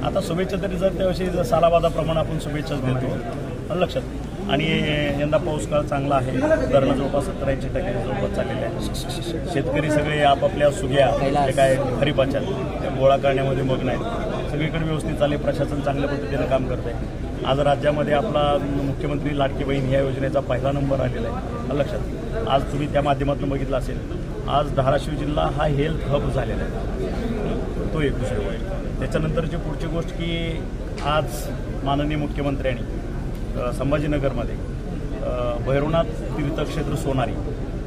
आता शुभेच्छा तरी जर त्याविषयी सालाबादाप्रमाणे आपण शुभेच्छाच देतो लक्षात. आणि यंदा पाऊस काळ चांगला आहे, धरणं जवळपास 70-80% जवळपास चाललेले आहे. शेतकरी सगळे आपापल्या सुग्या जे काय खरीपाच्या त्या गोळा करण्यामध्ये मग्न आहेत. सगळीकडे व्यवस्थित चालले, प्रशासन चांगल्या पद्धतीनं काम करत आहे. आज राज्यामध्ये आपला मुख्यमंत्री लाडकी बहीण या योजनेचा पहिला नंबर आलेला आहे लक्षात. आज तुम्ही त्या माध्यमातून बघितलं असेल, आज धाराशिव जिल्हा हा हेल्थ हब झालेला आहे, तो एक दुसरी होईल. त्याच्यानंतरची पुढची गोष्ट की आज माननीय मुख्यमंत्र्यांनी संभाजीनगरमध्ये भैरवनाथ तीर्थक्षेत्र सोनारी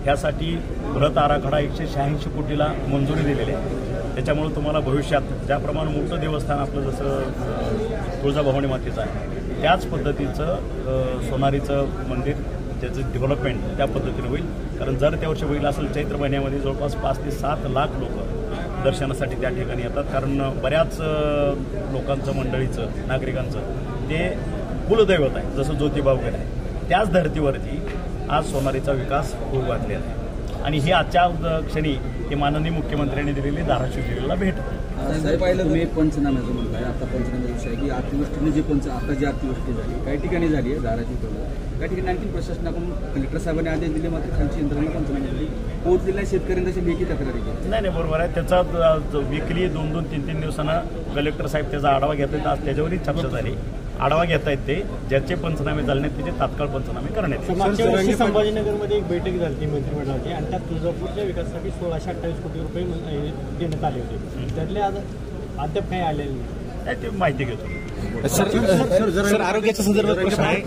ह्यासाठी बृहत आराखडा 186 कोटीला मंजुरी दिलेली आहे. त्याच्यामुळे तुम्हाला भविष्यात ज्याप्रमाणे मोठं देवस्थान आपलं जसं तुळजाभवानी मातेचं आहे त्याच पद्धतीचं सोनारीचं मंदिर त्याचं डेव्हलपमेंट त्या पद्धतीने होईल. कारण जर त्या वर्षी होईल असेल चैत्र महिन्यामध्ये जवळपास 5 ते 7 लाख लोक दर्शनासाठी त्या ठिकाणी येतात. कारण बऱ्याच लोकांचं मंडळीचं नागरिकांचं ते कुलदैवत आहे, जसं ज्योतिबा वगैरे आहे. त्याच धर्तीवरती आज सोनारीचा विकास होऊ घातलेला आहे. आणि ही आजच्या क्षणी हे माननीय मुख्यमंत्र्यांनी दिलेली धाराशिव जिल्ह्याला भेट. तुम्ही पंचनाम्याचं म्हणताय, आता पंचनाम्याचा विषय आहे की अतिवृष्टीने जे आता जी अतिवृष्टी झाली काही ठिकाणी झाली आहे धाराशिव, काही ठिकाणी आणखी प्रशासनाकडून कलेक्टर साहेबांनी आदेश दिले, मात्र खालची यंत्रणा पंचनामे झाली. पोहोचलेल्या शेतकऱ्यांनी तशी लेखी तक्रारी केली नाही बरोबर आहे. त्याचा विकली 2-3 दिवसांना कलेक्टर साहेब त्याचा आढावा घेतात. आज त्याच्यावरही चर्चा झाली. आढावा घेता येते, ज्याचे पंचनामे झाले नाहीत त्याचे तात्काळ पंचनामे करण्यात येईल. संभाजीनगरमध्ये एक बैठक झाली मंत्रिमंडळाची आणि त्यात तुळजापूरच्या विकासासाठी 1628 कोटी रुपये देण्यात आले होते. त्यातले आज अद्याप काही आलेले नाही, ते माहिती घेतो. सर आरोग्याच्या संदर्भात प्रश्न आहे.